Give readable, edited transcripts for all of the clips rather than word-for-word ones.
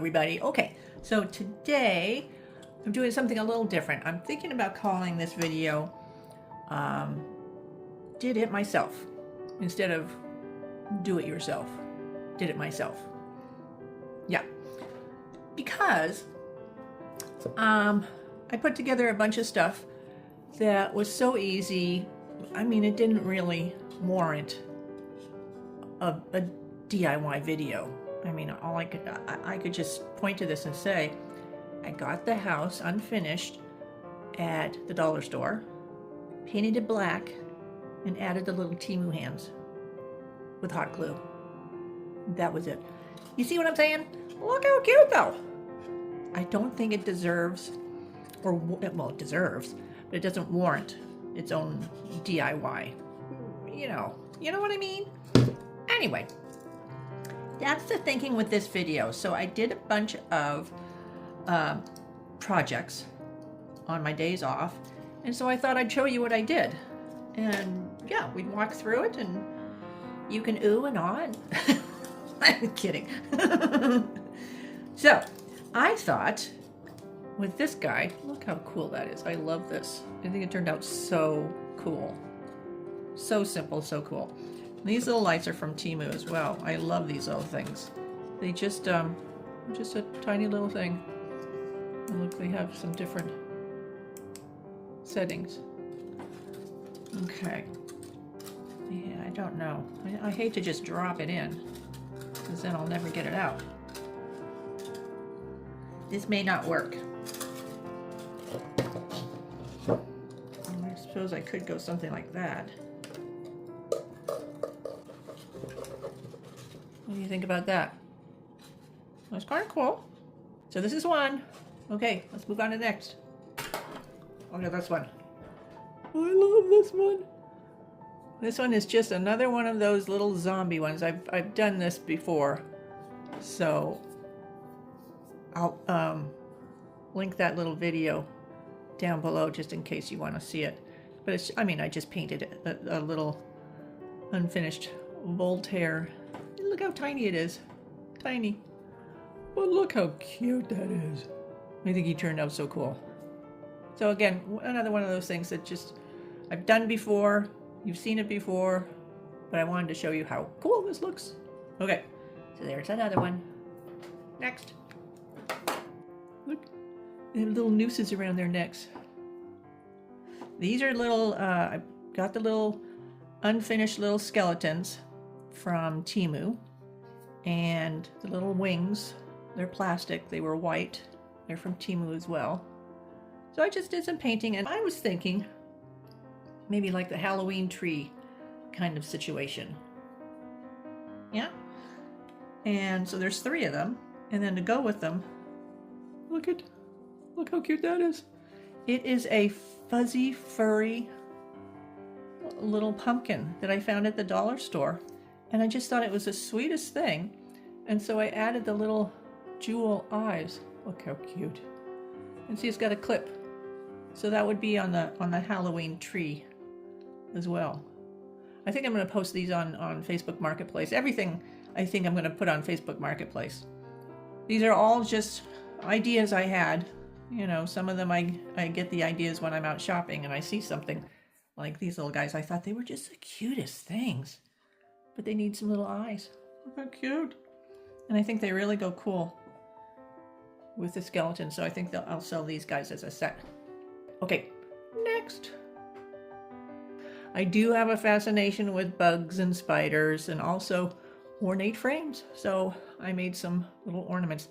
everybody. Okay, so today I'm doing something a little different. I'm thinking about calling this video Did It Myself instead of Do It Yourself. Did It Myself. Yeah, because I put together a bunch of stuff that was so easy. I mean, it didn't really warrant a DIY video. I mean, all I could just point to this and say, I got the house unfinished at the dollar store, painted it black, and added the little Temu hands with hot glue. That was it. You see what I'm saying? Look how cute though. I don't think it deserves, or well, it deserves, but it doesn't warrant its own DIY. You know what I mean? Anyway, that's the thinking with this video. So I did a bunch of projects on my days off, and so I thought I'd show you what I did. And yeah, we'd walk through it, and you can ooh and ah. I'm kidding. So I thought with this guy, look how cool that is. I love this. I think it turned out so cool. So simple, so cool. These little lights are from Temu as well. I love these little things. They just a tiny little thing. And look, they have some different settings. Okay. Yeah, I don't know. I hate to just drop it in, because then I'll never get it out. This may not work. I suppose I could go something like that. What do you think about that? That's kind of cool. So this is one. Okay, let's move on to the next. Okay, this one. I love this one. This one is just another one of those little zombie ones. I've done this before, so I'll link that little video down below just in case you want to see it. But it's, I mean, I just painted a little unfinished Voltaire. Look how tiny it is. Tiny. But look how cute that is. I think he turned out so cool. So again, another one of those things that just I've done before. You've seen it before, but I wanted to show you how cool this looks. Okay, so there's another one. Next. Look, they have little nooses around their necks. These are little, I got the little unfinished little skeletons from Temu, and the little wings, they're plastic, they were white, they're from Temu as well. So I just did some painting, and I was thinking maybe like the Halloween tree kind of situation. Yeah? And so there's 3 of them, and then to go with them, look how cute that is. It is a fuzzy, furry little pumpkin that I found at the dollar store. And I just thought it was the sweetest thing. And so I added the little jewel eyes. Look how cute. And see, it's got a clip. So that would be on the Halloween tree as well. I think I'm going to post these on Facebook Marketplace. Everything I think I'm going to put on Facebook Marketplace. These are all just ideas I had. You know, some of them I get the ideas when I'm out shopping and I see something like these little guys. I thought they were just the cutest things. But they need some little eyes. Look how cute. And I think they really go cool with the skeleton. So I think I'll sell these guys as a set. Okay, next. I do have a fascination with bugs and spiders and also ornate frames. So I made some little ornaments.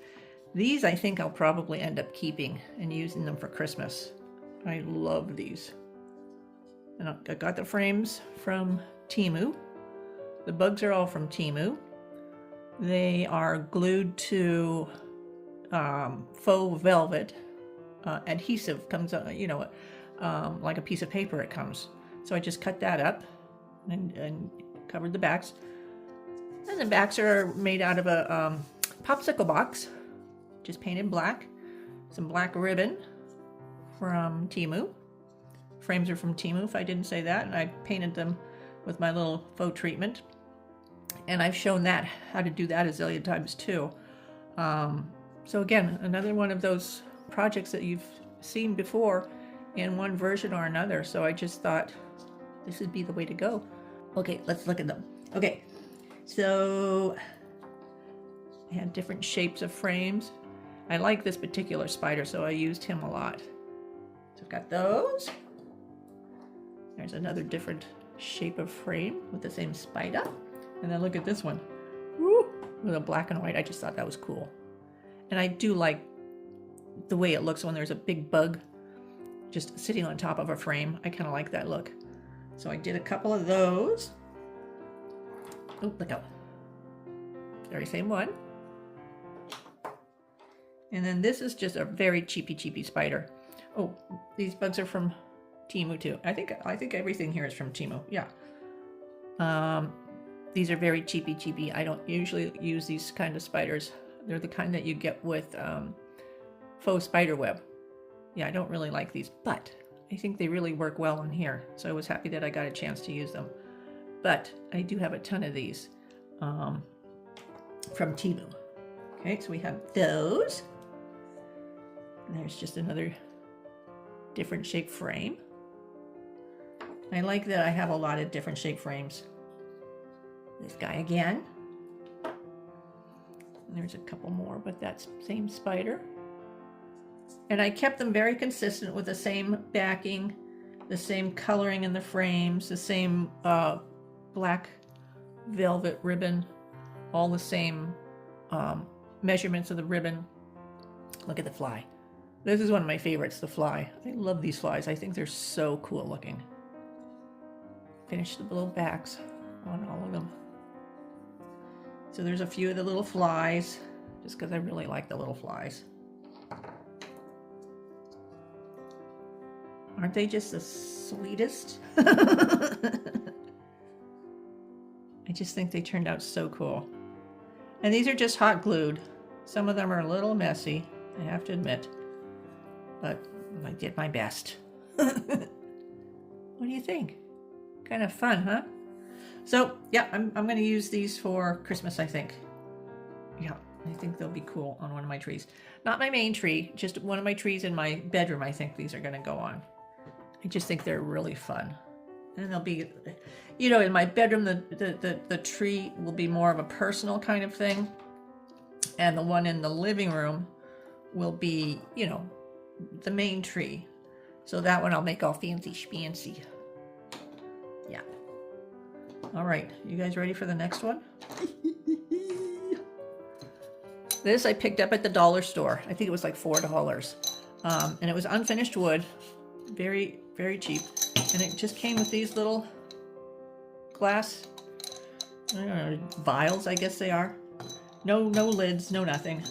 These I think I'll probably end up keeping and using them for Christmas. I love these. And I got the frames from Temu. The bugs are all from Temu. They are glued to faux velvet. Adhesive comes out, you know, like a piece of paper it comes. So I just cut that up and covered the backs. And the backs are made out of a popsicle box, just painted black. Some black ribbon from Temu. Frames are from Temu, if I didn't say that, and I painted them with my little faux treatment. And I've shown that, how to do that a zillion times too. So again, another one of those projects that you've seen before in one version or another. So I just thought this would be the way to go. Okay, let's look at them. Okay, so I had different shapes of frames. I like this particular spider, so I used him a lot. So I've got those. There's another different shape of frame with the same spider. And then look at this one. Woo! With a black and white. I just thought that was cool. And I do like the way it looks when there's a big bug just sitting on top of a frame. I kind of like that look. So I did a couple of those. Oh, look out. Very same one. And then this is just a very cheapy spider. Oh, these bugs are from Temu too. I think everything here is from Temu. Yeah. These are very cheapy. I don't usually use these kind of spiders. They're the kind that you get with faux spider web. Yeah, I don't really like these, but I think they really work well in here. So I was happy that I got a chance to use them. But I do have a ton of these from Temu. Okay, so we have those. And there's just another different shape frame. I like that I have a lot of different shape frames. This guy again. And there's a couple more, but that's same spider. And I kept them very consistent with the same backing, the same coloring in the frames, the same black velvet ribbon, all the same measurements of the ribbon. Look at the fly. This is one of my favorites, the fly. I love these flies. I think they're so cool looking. Finish the little backs on all of them. So there's a few of the little flies, just because I really like the little flies. Aren't they just the sweetest? I just think they turned out so cool. And these are just hot glued. Some of them are a little messy, I have to admit. But I did my best. What do you think? Kind of fun, huh? So, yeah, I'm going to use these for Christmas, I think. Yeah, I think they'll be cool on one of my trees. Not my main tree, just one of my trees in my bedroom, I think these are going to go on. I just think they're really fun. And they'll be, you know, in my bedroom, the tree will be more of a personal kind of thing. And the one in the living room will be, you know, the main tree. So that one I'll make all fancy schmancy. Yeah. All right, you guys ready for the next one? This I picked up at the dollar store. I think it was like $4. And it was unfinished wood. Very, very cheap. And it just came with these little glass, I don't know, vials, I guess they are. No lids, no nothing.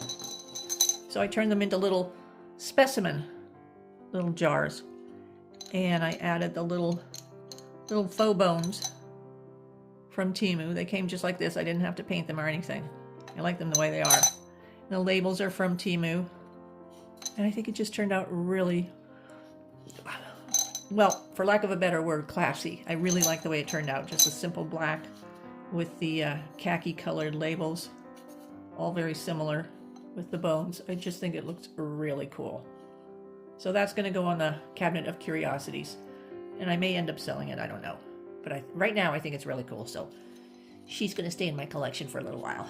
So I turned them into little specimen, little jars. And I added the little faux bones from Temu. They came just like this. I didn't have to paint them or anything. I like them the way they are. The labels are from Temu. And I think it just turned out really, well, for lack of a better word, classy. I really like the way it turned out. Just a simple black with the khaki colored labels. All very similar with the bones. I just think it looks really cool. So that's going to go on the cabinet of curiosities. And I may end up selling it, I don't know. But right now I think it's really cool. So she's going to stay in my collection for a little while.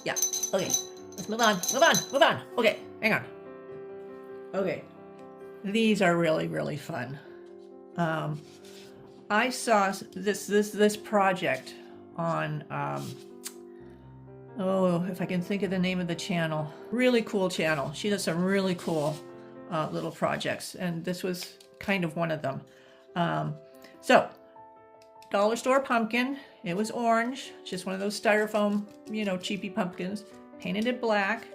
Yeah, okay. Let's move on. Okay, hang on. Okay. These are really, really fun. I saw this project on, oh, if I can think of the name of the channel. Really cool channel. She does some really cool little projects, and this was kind of one of them. So, dollar store pumpkin. It was orange, just one of those styrofoam, you know, cheapy pumpkins. Painted it black.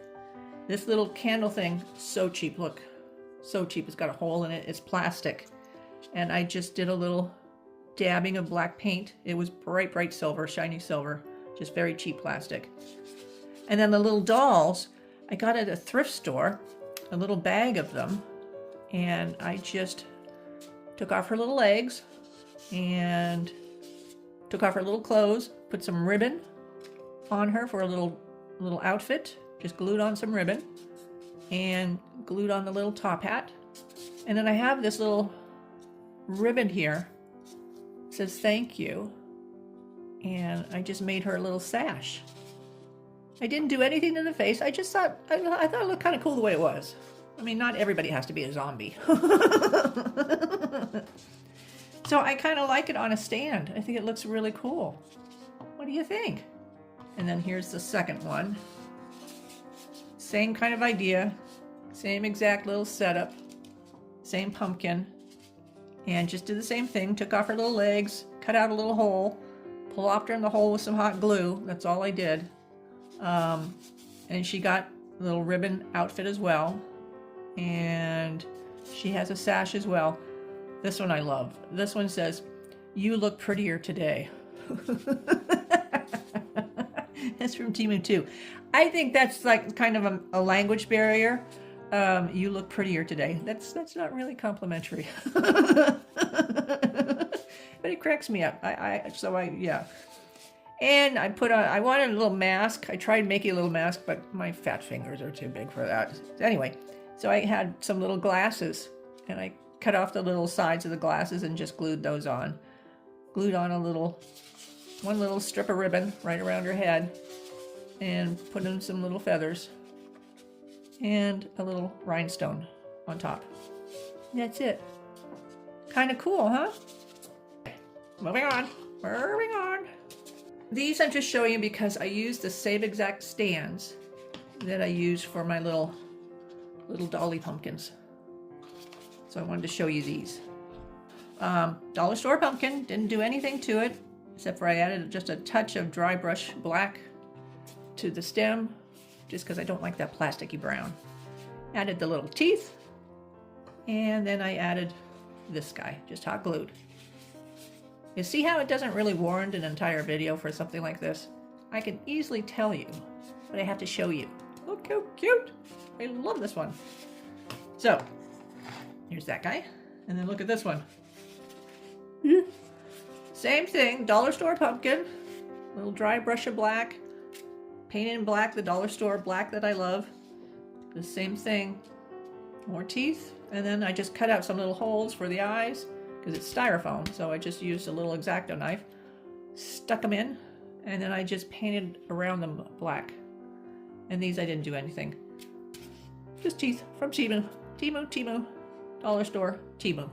This little candle thing, so cheap. Look, so cheap. It's got a hole in it. It's plastic. And I just did a little dabbing of black paint. It was bright silver, shiny silver, just very cheap plastic. And then the little dolls, I got at a thrift store, a little bag of them, and I just took off her little legs and took off her little clothes, put some ribbon on her for a little outfit, just glued on some ribbon, and glued on the little top hat. And then I have this little ribbon here. It says thank you. And I just made her a little sash. I didn't do anything to the face. I just thought, I thought it looked kind of cool the way it was. I mean, not everybody has to be a zombie. So I kind of like it on a stand. I think it looks really cool. What do you think? And then here's the second one. Same kind of idea. Same exact little setup. Same pumpkin. And just did the same thing. Took off her little legs. Cut out a little hole. Plopped her in the hole with some hot glue. That's all I did. And she got a little ribbon outfit as well. And she has a sash as well. This one I love. This one says, "You look prettier today." That's from Temu too. I think that's like kind of a language barrier. You look prettier today. That's not really complimentary. But it cracks me up. Yeah. And I wanted a little mask. I tried making a little mask, but my fat fingers are too big for that. Anyway, so I had some little glasses, and I cut off the little sides of the glasses and just glued those on. Glued on one little strip of ribbon right around her head, and put in some little feathers, and a little rhinestone on top. That's it. Kind of cool, huh? Moving on. These I'm just showing you because I used the same exact stands that I used for my little Dolly pumpkins. So I wanted to show you these. Dollar store pumpkin, didn't do anything to it, except for I added just a touch of dry brush black to the stem, just because I don't like that plasticky brown. Added the little teeth, and then I added this guy, just hot glued. You see how it doesn't really warrant an entire video for something like this? I can easily tell you, but I have to show you. Look how cute! I love this one. So, here's that guy, and then look at this one. Same thing, dollar store pumpkin, little dry brush of black, painted in black, the dollar store black that I love. The same thing, more teeth, and then I just cut out some little holes for the eyes, because it's styrofoam, so I just used a little X-Acto knife, stuck them in, and then I just painted around them black. And these I didn't do anything. Just teeth from Temu. Temu. Dollar store, Temu.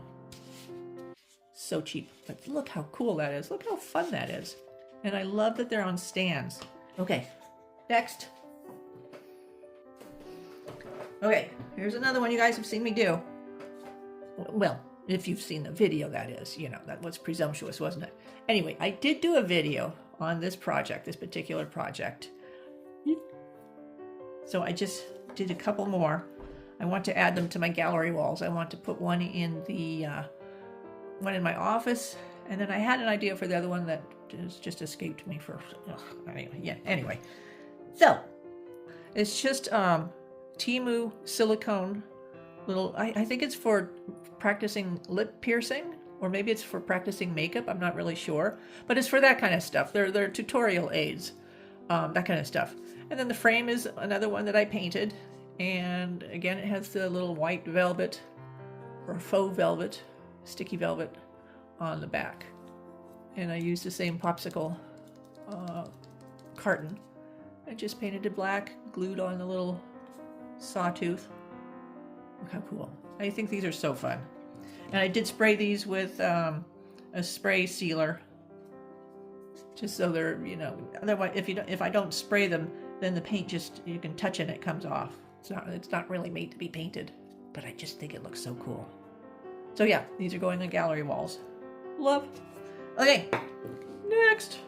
So cheap, but look how cool that is. Look how fun that is. And I love that they're on stands. Okay, next. Okay, here's another one you guys have seen me do. Well, if you've seen the video, that is. You know, that was presumptuous, wasn't it? Anyway, I did do a video on this project, this particular project. So I just did a couple more. I want to add them to my gallery walls. I want to put one in the one in my office, and then I had an idea for the other one that just escaped me for. Anyway, so it's just Temu silicone little. I think it's for practicing lip piercing, or maybe it's for practicing makeup. I'm not really sure, but it's for that kind of stuff. They're tutorial aids, that kind of stuff. And then the frame is another one that I painted. And again, it has the little white velvet or faux velvet, sticky velvet on the back. And I used the same popsicle carton. I just painted it black, glued on the little sawtooth. Look how cool. I think these are so fun. And I did spray these with a spray sealer. Just so they're, otherwise if I don't spray them, then the paint just, you can touch it and it comes off. It's not really made to be painted, but I just think it looks so cool. So yeah, these are going on gallery walls. Love. Okay, next.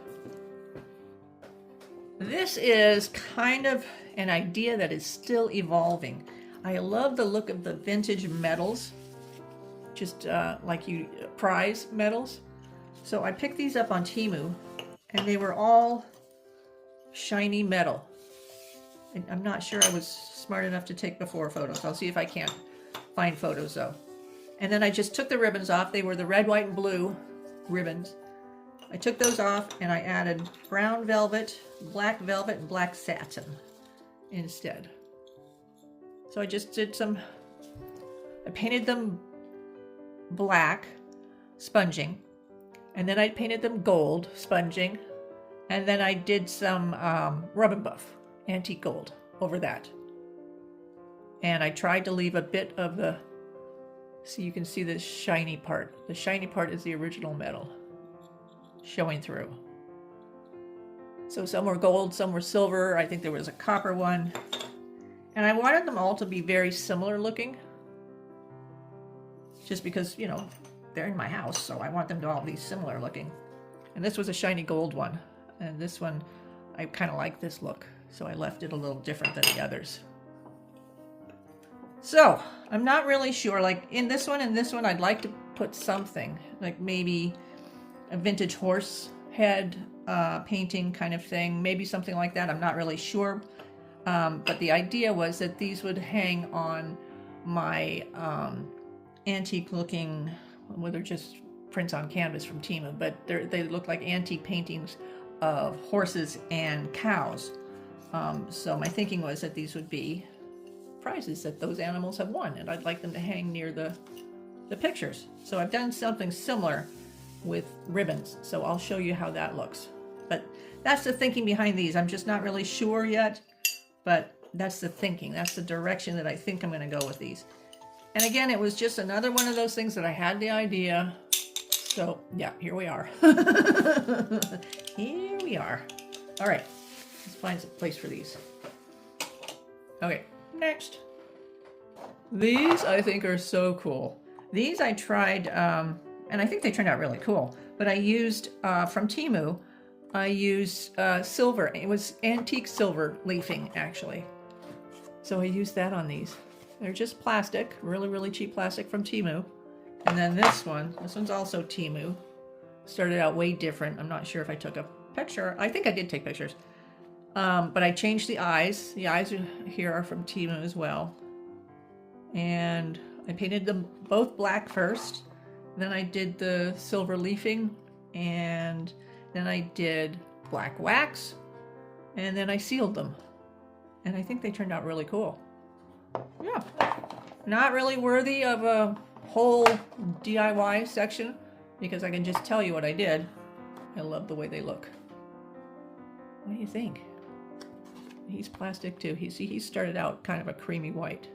This is kind of an idea that is still evolving. I love the look of the vintage metals, just like you prize metals. So I picked these up on Temu, and they were all shiny metal. I'm not sure I was smart enough to take before photos. I'll see if I can find photos though. And then I just took the ribbons off. They were the red, white, and blue ribbons. I took those off and I added brown velvet, and black satin instead. So I just did I painted them black, sponging, and then I painted them gold, sponging, and then I did some rub and buff, antique gold, over that. And I tried to leave a bit of the, so you can see the shiny part. The shiny part is the original metal showing through. So some were gold, some were silver. I think there was a copper one. And I wanted them all to be very similar looking. Just because, you know, they're in my house, so I want them to all be similar looking. And this was a shiny gold one. And this one, I kind of like this look. So I left it a little different than the others. So, I'm not really sure, like in this one and this one, I'd like to put something, like maybe a vintage horse head painting kind of thing, maybe something like that. I'm not really sure. But the idea was that these would hang on my antique looking, well, they're just prints on canvas from Temu, but they look like antique paintings of horses and cows. So my thinking was that these would be prizes that those animals have won, and I'd like them to hang near the pictures. So I've done something similar with ribbons, so I'll show you how that looks. But that's the thinking behind these. I'm just not really sure yet, but that's the thinking. That's the direction that I think I'm going to go with these. And again, it was just another one of those things that I had the idea. So yeah, here we are. Here we are. All right, let's find some place for these. Okay. Next. These I think are so cool. These I tried, and I think they turned out really cool, but I used, from Temu, I used silver. It was antique silver leafing, actually. So I used that on these. They're just plastic, really, really cheap plastic from Temu. And then this one's also Temu. Started out way different. I'm not sure if I took a picture. I think I did take pictures. But I changed the eyes. The eyes here are from Temu as well. And I painted them both black first. Then I did the silver leafing. And then I did black wax. And then I sealed them. And I think they turned out really cool. Yeah. Not really worthy of a whole DIY section, because I can just tell you what I did. I love the way they look. What do you think? He's plastic too. He started out kind of a creamy white.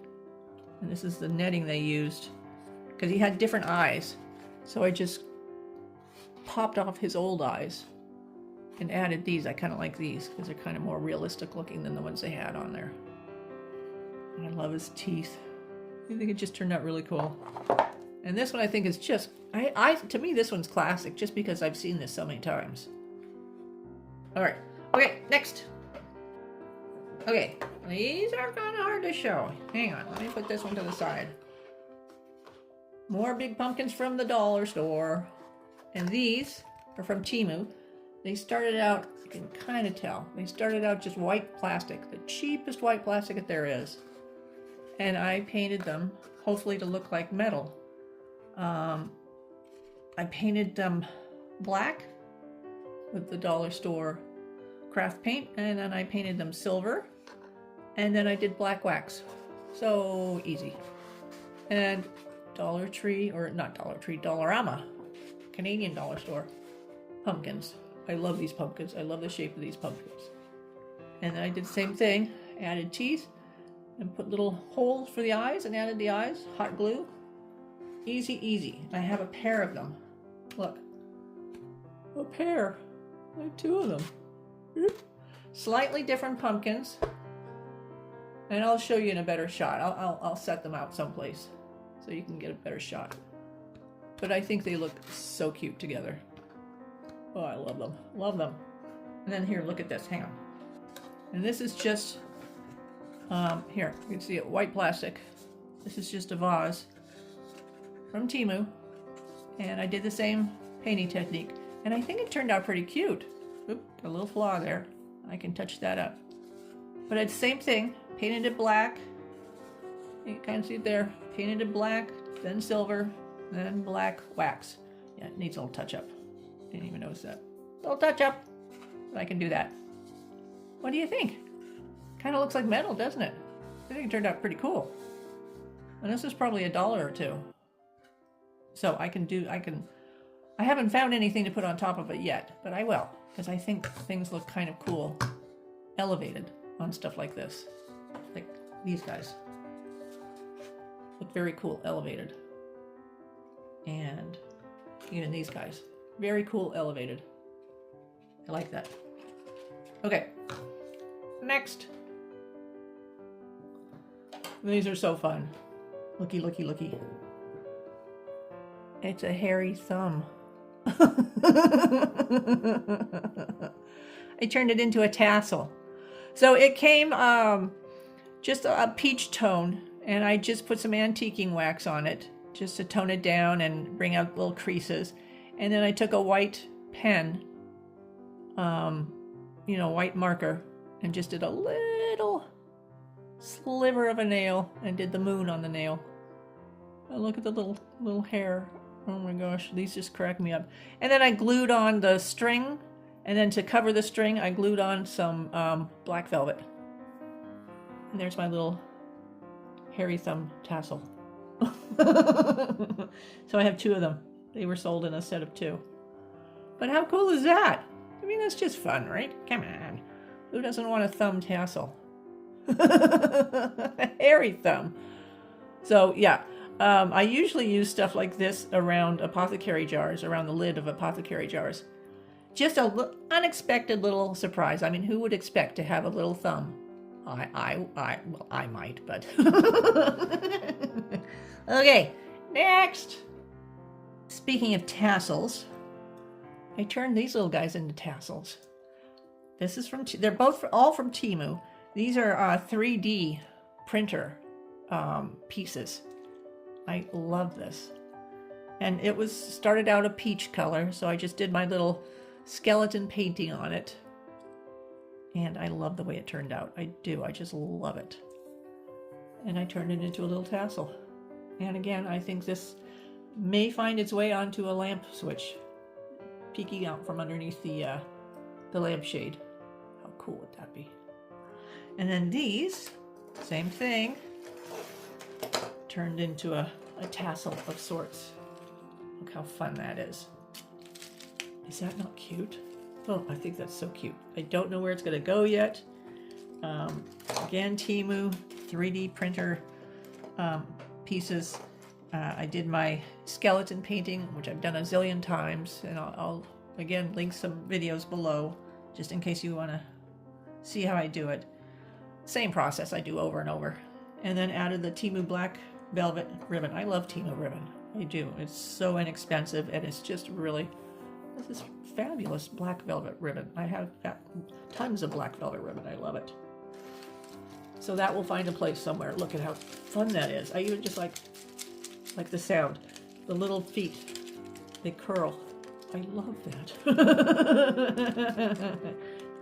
And this is the netting they used, because he had different eyes. So I just popped off his old eyes and added these. I kind of like these because they're kind of more realistic looking than the ones they had on there. And I love his teeth. I think it just turned out really cool. And this one I think is just, to me this one's classic just because I've seen this so many times. All right, okay, next. Okay, these are kind of hard to show. Hang on, let me put this one to the side. More big pumpkins from the dollar store. And these are from Temu. They started out, you can kind of tell, they started out just white plastic, the cheapest white plastic that there is. And I painted them, hopefully to look like metal. I painted them black with the dollar store craft paint, and then I painted them silver. And then I did black wax. So easy. And Dollar Tree, or not Dollar Tree, Dollarama, Canadian dollar store pumpkins. I love these pumpkins. I love the shape of these pumpkins. And then I did the same thing, added teeth and put little holes for the eyes and added the eyes, hot glue. Easy, easy. I have a pair of them. Look, a pair. I have two of them. Slightly different pumpkins. And I'll show you in a better shot. I'll set them out someplace so you can get a better shot. But I think they look so cute together. Oh, I love them. Love them. And then here, look at this. Hang on. And this is just, here, you can see it, white plastic. This is just a vase from Temu. And I did the same painting technique. And I think it turned out pretty cute. Oop, a little flaw there. I can touch that up. But it's the same thing. Painted it black. You can kind of see it there. Painted it black, then silver, then black wax. Yeah, it needs a little touch up. Didn't even notice that. Little touch up. But I can do that. What do you think? Kind of looks like metal, doesn't it? I think it turned out pretty cool. And this is probably $1 or $2. So I haven't found anything to put on top of it yet, but I will, because I think things look kind of cool, elevated on stuff like this. Like these guys. Look very cool, elevated. And even these guys. Very cool, elevated. I like that. Okay. Next. These are so fun. Looky, looky, looky. It's a hairy thumb. I turned it into a tassel. So it came just a peach tone, and I just put some antiquing wax on it just to tone it down and bring out little creases. And then I took a white pen, you know, white marker, and just did a little sliver of a nail and did the moon on the nail. Oh, look at the little hair. Oh my gosh, these just crack me up. And then I glued on the string, and then to cover the string, I glued on some black velvet. And there's my little hairy thumb tassel. So I have 2 of them. They were sold in a set of 2. But how cool is that? I mean, that's just fun, right? Come on. Who doesn't want a thumb tassel? A hairy thumb. So yeah, I usually use stuff like this around apothecary jars, around the lid of apothecary jars. Just a unexpected little surprise. I mean, who would expect to have a little thumb? Well, I might, but... Okay, next. Speaking of tassels, I turned these little guys into tassels. This is from, they're all from Temu. These are 3D printer pieces. I love this. And it started out a peach color, so I just did my little skeleton painting on it. And I love the way it turned out. I do, I just love it. And I turned it into a little tassel. And again, I think this may find its way onto a lamp switch, peeking out from underneath the lampshade. How cool would that be? And then these, same thing, turned into a tassel of sorts. Look how fun that is. Is that not cute? Oh, I think that's so cute. I don't know where it's going to go yet. Again, Temu 3D printer pieces. I did my skeleton painting, which I've done a zillion times, and I'll again link some videos below, just in case you want to see how I do it. Same process I do over and over. And then added the Temu black velvet ribbon. I love Temu ribbon. I do. It's so inexpensive, and it's just really, this is fabulous black velvet ribbon. I have tons of black velvet ribbon. I love it. So that will find a place somewhere. Look at how fun that is. I even just like the sound. The little feet, they curl. I love that.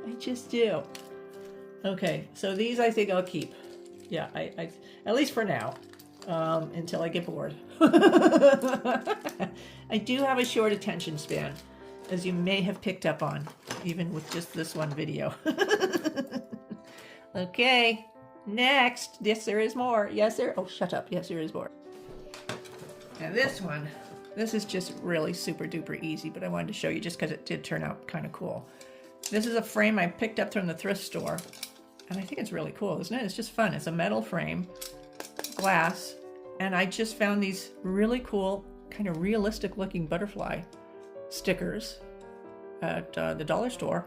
I just do. Okay, so these I think I'll keep. Yeah, I at least for now, until I get bored. I do have a short attention span, as you may have picked up on, even with just this one video. Okay, next. Yes, there is more. Yes, there. Oh, shut up. Yes, there is more. And this one, this is just really super duper easy, but I wanted to show you just because it did turn out kind of cool. This is a frame I picked up from the thrift store, and I think it's really cool, isn't it? It's just fun. It's a metal frame, glass, and I just found these really cool, kind of realistic looking butterfly stickers at the dollar store.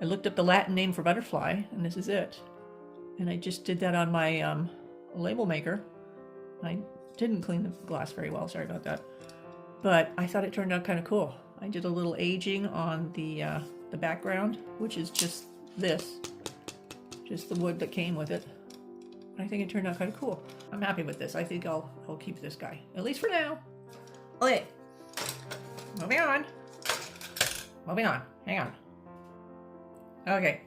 I looked up the Latin name for butterfly, and this is it. And I just did that on my label maker. I didn't clean the glass very well, sorry about that. But I thought it turned out kind of cool. I did a little aging on the background, which is just this. Just the wood that came with it. I think it turned out kind of cool. I'm happy with this. I think I'll keep this guy, at least for now. Okay, moving on. Moving on, hang on. Okay,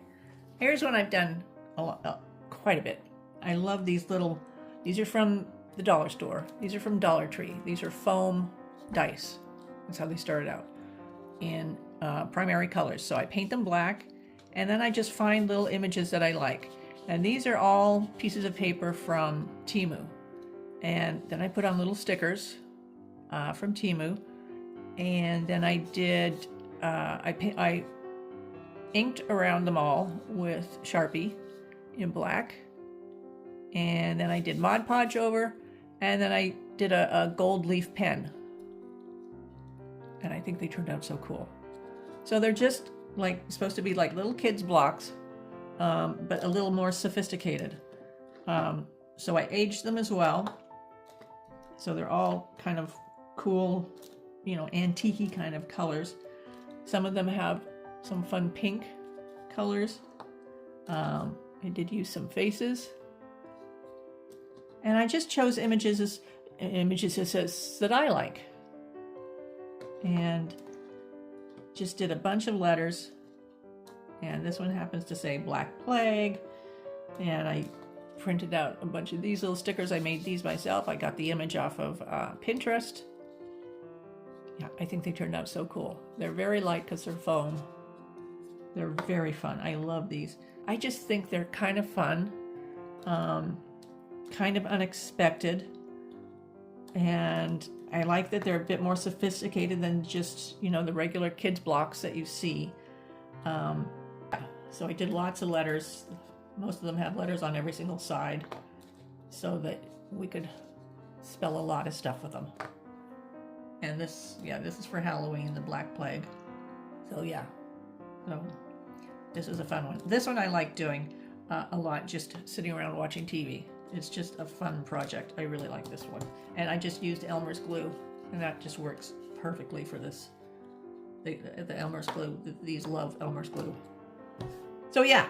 here's one I've done quite a bit. I love these little, these are from the dollar store. These are from Dollar Tree. These are foam dice. That's how they started out, in primary colors. So I paint them black, and then I just find little images that I like. And these are all pieces of paper from Temu. And then I put on little stickers from Temu. And then I did, I inked around them all with Sharpie in black. And then I did Mod Podge over. And then I did a gold leaf pen. And I think they turned out so cool. So they're just like supposed to be like little kids' blocks, but a little more sophisticated. So I aged them as well. So they're all kind of cool, you know, antique-y kind of colors. Some of them have some fun pink colors. I did use some faces. And I just chose images that I like. And just did a bunch of letters. And this one happens to say Black Plague. And I printed out a bunch of these little stickers. I made these myself. I got the image off of Pinterest. Yeah, I think they turned out so cool. They're very light because they're foam. They're very fun. I love these. I just think they're kind of fun, kind of unexpected. And I like that they're a bit more sophisticated than just, you know, the regular kids blocks that you see. So I did lots of letters. Most of them have letters on every single side so that we could spell a lot of stuff with them. And this, yeah, this is for Halloween, the Black Plague. So yeah, so this is a fun one. This one I like doing a lot, just sitting around watching TV. It's just a fun project. I really like this one. And I just used Elmer's glue, and that just works perfectly for this. The Elmer's glue, these love Elmer's glue. So yeah.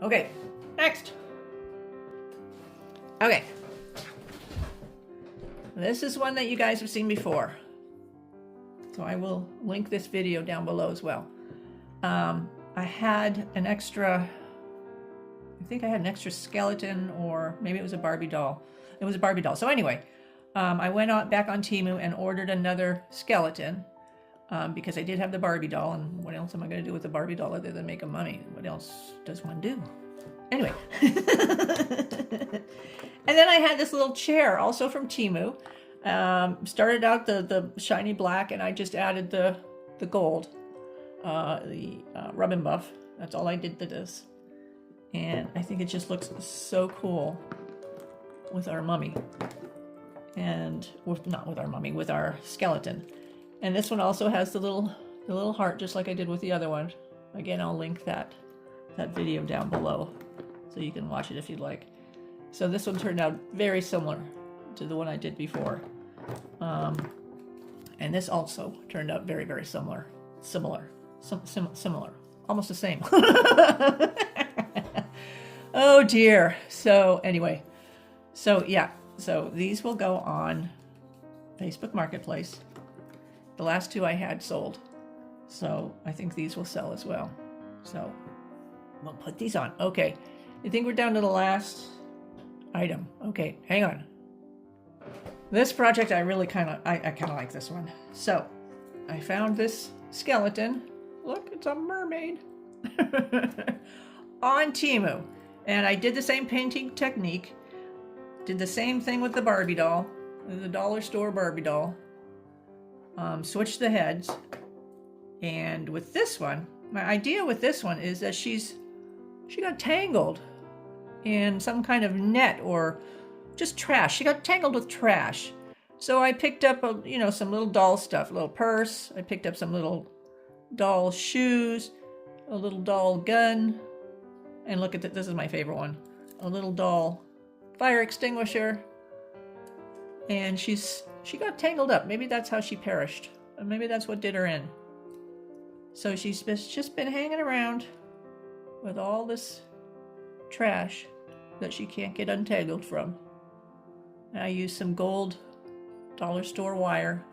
Okay, next. Okay. This is one that you guys have seen before. So I will link this video down below as well. I had an extra, I think I had an extra skeleton, or maybe it was a Barbie doll. It was a Barbie doll. So anyway, I went back on Temu and ordered another skeleton because I did have the Barbie doll, and what else am I going to do with the Barbie doll other than make a mummy? What else does one do? Anyway. And then I had this little chair also from Temu. Started out the shiny black, and I just added the gold, the rub and buff. That's all I did to this. And I think it just looks so cool with our mummy. And not with our mummy, with our skeleton. And this one also has the little heart, just like I did with the other one. Again, I'll link that video down below so you can watch it if you'd like. So this one turned out very similar to the one I did before. And this also turned out very, very similar. Similar. Almost the same. Oh dear. So anyway. So yeah. So these will go on Facebook Marketplace. The last two I had sold. So I think these will sell as well. So we'll put these on. Okay. I think we're down to the last item. Okay, hang on. This project I really kind of like this one. So I found this skeleton. Look, it's a mermaid. On Temu. And I did the same painting technique. Did the same thing with the Barbie doll. The dollar store Barbie doll. Switched the heads. And with this one, my idea with this one is that she got tangled in some kind of net or just trash. She got tangled with trash. So I picked up some little doll stuff, a little purse. I picked up some little doll shoes, a little doll gun, and look at this is my favorite one. A little doll fire extinguisher. And she got tangled up. Maybe that's how she perished. Or maybe that's what did her in. So she's just been hanging around with all this trash that she can't get untangled from. And I used some gold dollar store wire.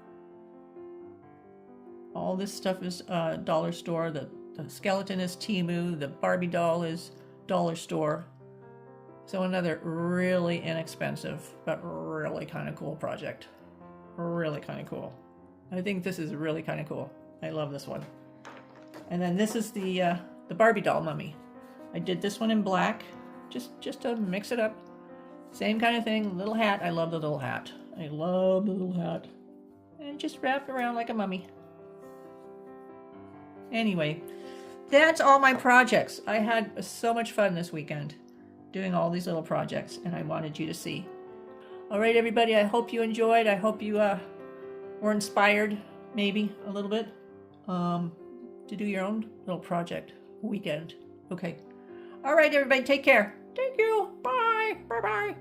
All this stuff is dollar store. The skeleton is Temu. The Barbie doll is dollar store. So another really inexpensive, but really kind of cool project. Really kind of cool. I think this is really kind of cool. I love this one. And then this is the Barbie doll mummy. I did this one in black, just to mix it up. Same kind of thing, little hat. I love the little hat. I love the little hat. And just wrap it around like a mummy. Anyway, that's all my projects. I had so much fun this weekend doing all these little projects, and I wanted you to see. All right, everybody, I hope you enjoyed. I hope you were inspired, maybe a little bit, to do your own little project weekend. Okay. All right, everybody, take care. Thank you. Bye. Bye-bye.